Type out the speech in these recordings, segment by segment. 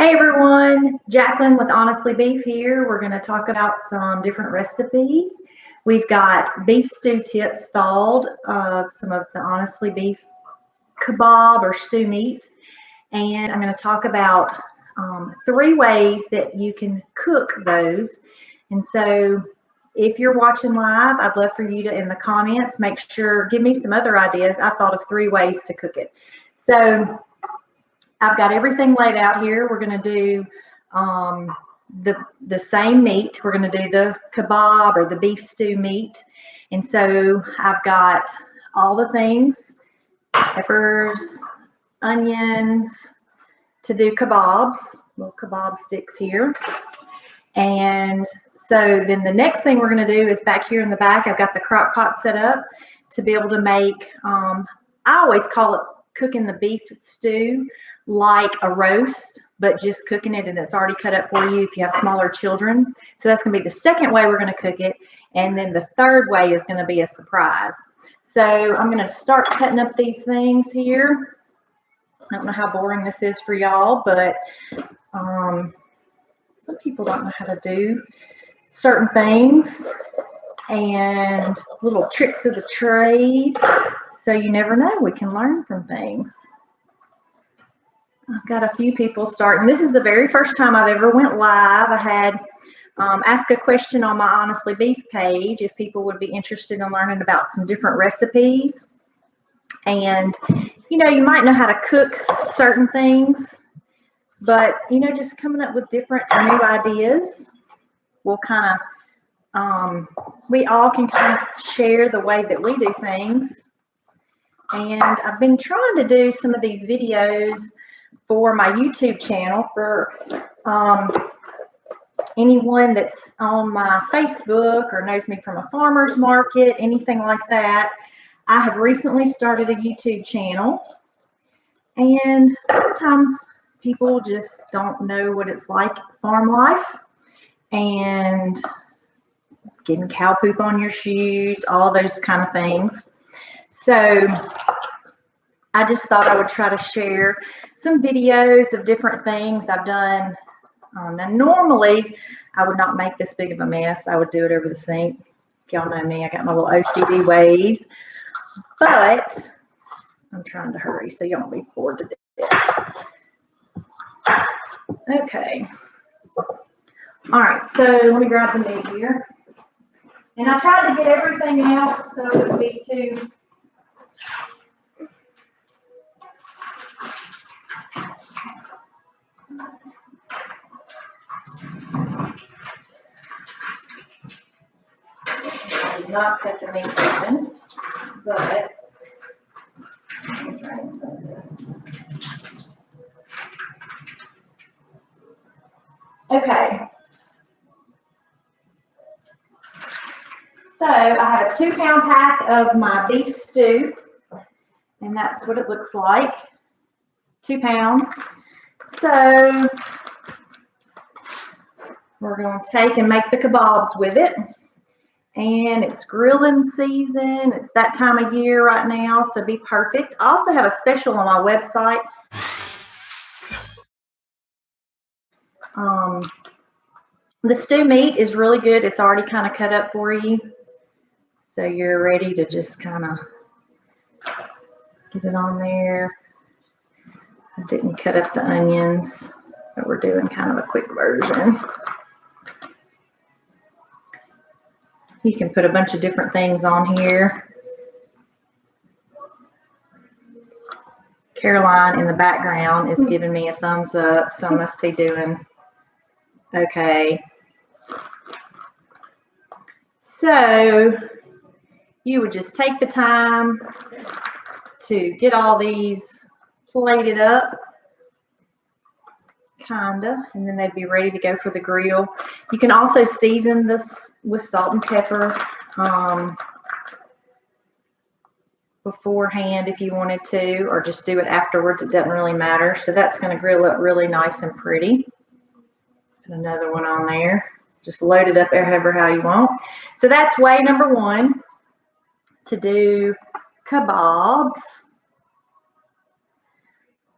Hey everyone, Jacqueline with Honestly Beef here. We're going to talk about some different recipes. We've got beef stew tips thawed of some of the Honestly Beef KaBob or stew meat. And I'm going to talk about 3 ways that you can cook those. And so if you're watching live, I'd love for you to, in the comments, make sure, give me some other ideas. I've thought of 3 ways to cook it. So I've got everything laid out here. We're going to do the same meat. We're going to do the KaBob or the beef stew meat. And so I've got all the things, peppers, onions, to do KaBobs, little KaBob sticks here. And so then the next thing we're going to do is back here in the back, I've got the crock pot set up to be able to make, I always call it cooking the beef stew like a roast, but just cooking it and it's already cut up for you if you have smaller children. So that's going to be the second way we're going to cook it. And then the third way is going to be a surprise. So I'm going to start cutting up these things here. I don't know how boring this is for y'all, but some people don't know how to do certain things and little tricks of the trade. So you never know, we can learn from things. I've got a few people starting. This is the very first time I've ever went live. I had asked a question on my Honestly Beef page if people would be interested in learning about some different recipes. And, you know, you might know how to cook certain things, but, you know, just coming up with different new ideas will kind of, we all can kind of share the way that we do things. And I've been trying to do some of these videos for my YouTube channel for anyone that's on my Facebook or knows me from a farmer's market, anything like that. I have recently started a YouTube channel, and sometimes people just don't know what it's like farm life and getting cow poop on your shoes, all those kind of things. So I just thought I would try to share some videos of different things I've done. Now, normally, I would not make this big of a mess. I would do it over the sink. Y'all know me. I got my little OCD ways. But I'm trying to hurry so you don't be bored to death. Okay. All right. So let me grab the meat here. And I tried to get everything else so it wouldn't be too... I did not cut the meat open, but I'm trying some of this. Okay. So I have a 2-pound pack of my beef stew, and that's what it looks like. 2 pounds. So we're going to take and make the KaBobs with it. And it's grilling season. It's that time of year right now, so be perfect. I also have a special on my website. The stew meat is really good. It's already kind of cut up for you. So you're ready to just kind of get it on there. I didn't cut up the onions, but we're doing kind of a quick version. You can put a bunch of different things on here. Caroline in the background is giving me a thumbs up, so I must be doing okay. So you would just take the time to get all these plated up, kinda, and then they'd be ready to go for the grill. You can also season this with salt and pepper beforehand if you wanted to, or just do it afterwards. It doesn't really matter. So that's going to grill up really nice and pretty. Put another one on there. Just load it up however how you want. So that's way number 1 to do KaBobs.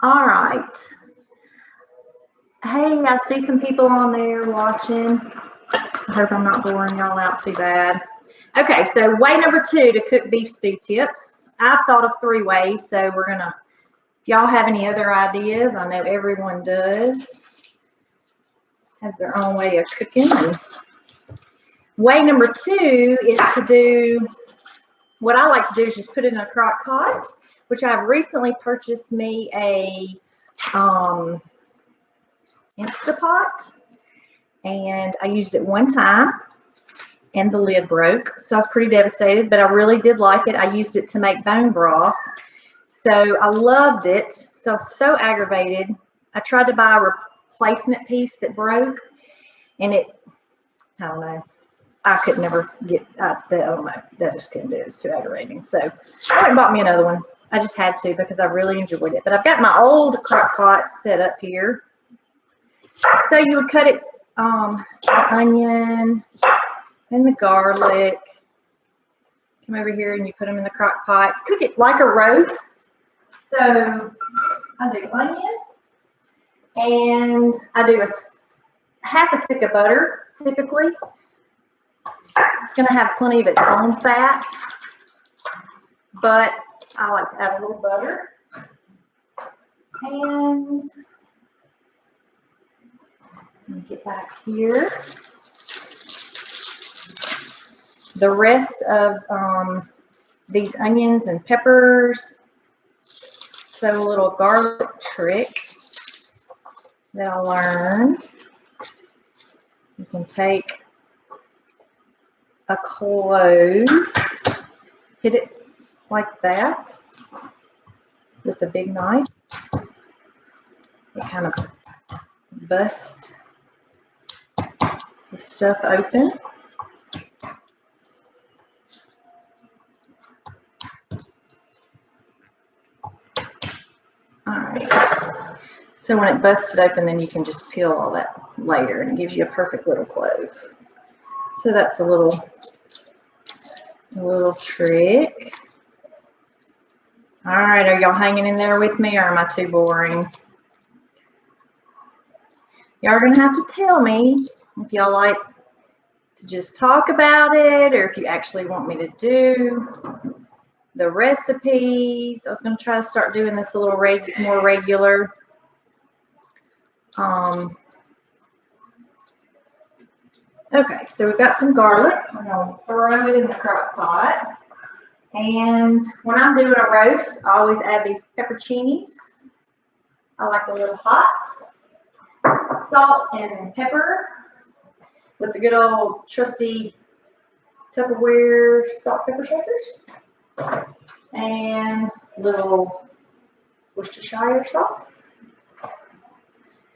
All right. Hey, I see some people on there watching. I hope I'm not boring y'all out too bad. Okay, so way number 2 to cook beef stew tips. I've thought of 3 ways, so we're gonna, if y'all have any other ideas, I know everyone does, has their own way of cooking. And way number 2 is to do, what I like to do is just put it in a crock pot, which I've recently purchased me a Instapot, and I used it one time and the lid broke, so I was pretty devastated, but I really did like it. I used it to make bone broth, so I loved it. So I was so aggravated. I tried to buy a replacement piece that broke, and it, I don't know, I could never get out the, I don't know, that just couldn't do it. It's too aggravating. So I went and bought me another one. I just had to because I really enjoyed it. But I've got my old crock pot set up here. So you would cut it, the onion and the garlic. Come over here and you put them in the crock pot. Cook it like a roast. So I do onion, and I do a half a stick of butter typically. It's going to have plenty of its own fat, but I like to add a little butter. And let me get back here. The rest of these onions and peppers. So a little garlic trick that I learned. You can take a clove, hit it like that with a big knife. It kind of busts the stuff open. All right. So when it busts it open, then you can just peel all that later, and it gives you a perfect little clove. So that's a little trick. All right, are y'all hanging in there with me, or am I too boring? Y'all are gonna have to tell me if y'all like to just talk about it, or if you actually want me to do the recipes. I was gonna try to start doing this a little more regular. Okay, so we've got some garlic. I'm gonna throw it in the crock pot. And when I'm doing a roast, I always add these pepperoncinis. I like a little hot. Salt and pepper with the good old trusty Tupperware salt pepper shakers. And little Worcestershire sauce.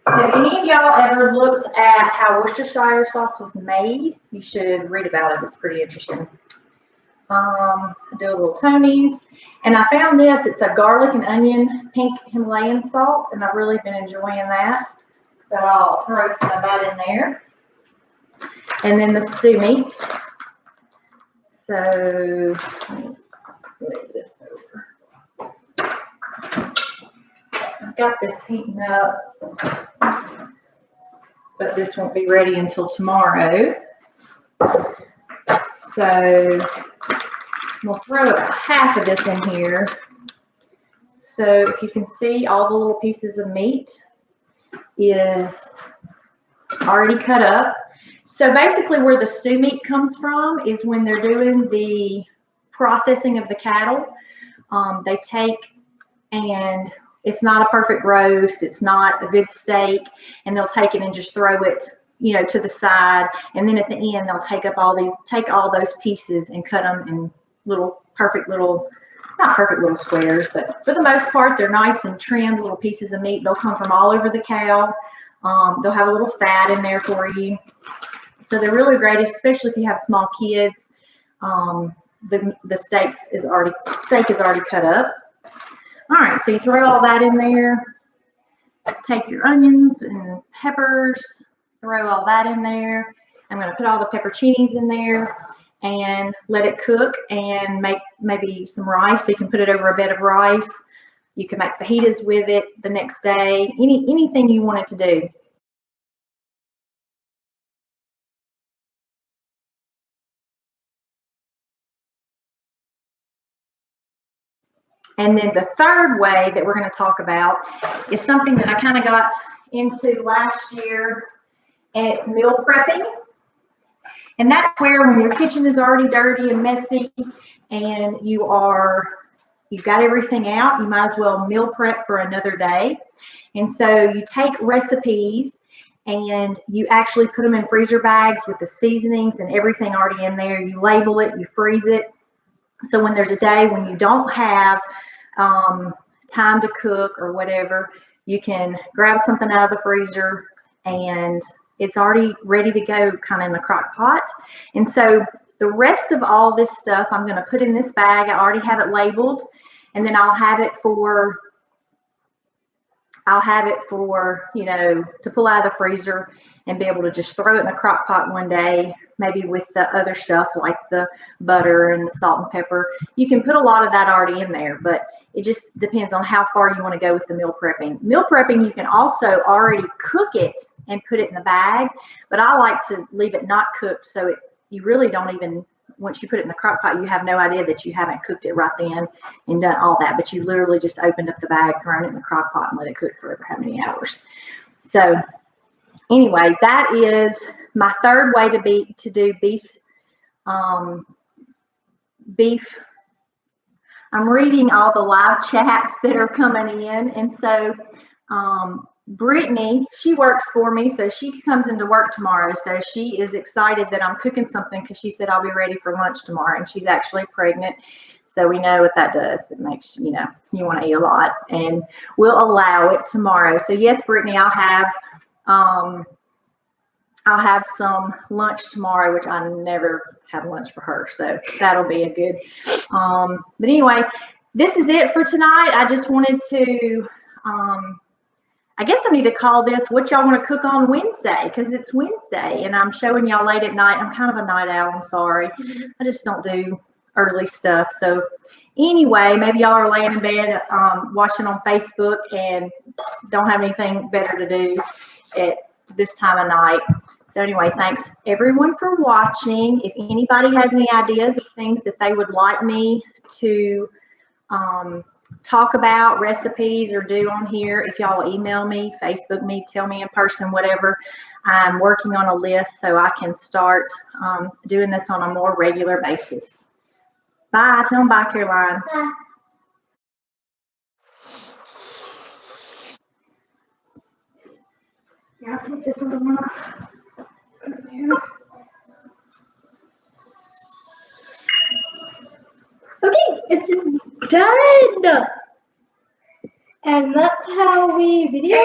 Have any of y'all ever looked at how Worcestershire sauce was made? You should read about it. It's pretty interesting. I do a little Tony's, and I found this. It's a garlic and onion pink Himalayan salt, and I've really been enjoying that. So I'll throw some of that in there. And then the stew meat. So let me move this over. I've got this heating up, but this won't be ready until tomorrow. So we'll throw about half of this in here. So if you can see, all the little pieces of meat is already cut up. So basically where the stew meat comes from is when they're doing the processing of the cattle. They take, and it's not a perfect roast, it's not a good steak, and they'll take it and just throw it, you know, to the side, and then at the end they'll take all those pieces and cut them in little perfect little, not perfect little squares, but for the most part they're nice and trimmed little pieces of meat. They'll come from all over the cow. They'll have a little fat in there for you, so they're really great, especially if you have small kids. The steak is already cut up. All right, so you throw all that in there. Take your onions and peppers, throw all that in there. I'm going to put all the pepperoncinis in there and let it cook, and make maybe some rice. So you can put it over a bed of rice. You can make fajitas with it the next day. Anything you want it to do. And then the third way that we're going to talk about is something that I kind of got into last year, and it's meal prepping. And that's where when your kitchen is already dirty and messy and you've got everything out, you might as well meal prep for another day. And so you take recipes and you actually put them in freezer bags with the seasonings and everything already in there. You label it, you freeze it. So when there's a day when you don't have time to cook or whatever, you can grab something out of the freezer and it's already ready to go kind of in the crock pot. And so the rest of all this stuff I'm going to put in this bag. I already have it labeled, and then I'll have it for, you know, to pull out of the freezer and be able to just throw it in the crock pot one day, maybe with the other stuff like the butter and the salt and pepper. You can put a lot of that already in there, but it just depends on how far you want to go with the meal prepping. Meal prepping, you can also already cook it and put it in the bag, but I like to leave it not cooked, so you really don't even, once you put it in the crock pot, you have no idea that you haven't cooked it right then and done all that, but you literally just opened up the bag, thrown it in the crock pot, and let it cook for how many hours. So anyway, that is my third way to do beef. I'm reading all the live chats that are coming in, and so Brittany, she works for me, so she comes into work tomorrow. So she is excited that I'm cooking something because she said I'll be ready for lunch tomorrow, and she's actually pregnant. So we know what that does. It makes, you know, you want to eat a lot, and we'll allow it tomorrow. So yes, Brittany, I'll have some lunch tomorrow, which I never have lunch for her. So that'll be a good, but anyway, this is it for tonight. I just wanted to, I guess I need to call this what y'all want to cook on Wednesday, because it's Wednesday and I'm showing y'all late at night. I'm kind of a night owl. I'm sorry. I just don't do early stuff. So anyway, maybe y'all are laying in bed watching on Facebook and don't have anything better to do at this time of night. So anyway, thanks everyone for watching. If anybody has any ideas of things that they would like me to talk about, recipes, or do on here, if y'all email me, Facebook me, tell me in person, whatever. I'm working on a list so I can start doing this on a more regular basis. Bye. Tell them bye, Caroline. Bye. Yeah, I'll take this other one off. Okay, it's done. And that's how we video.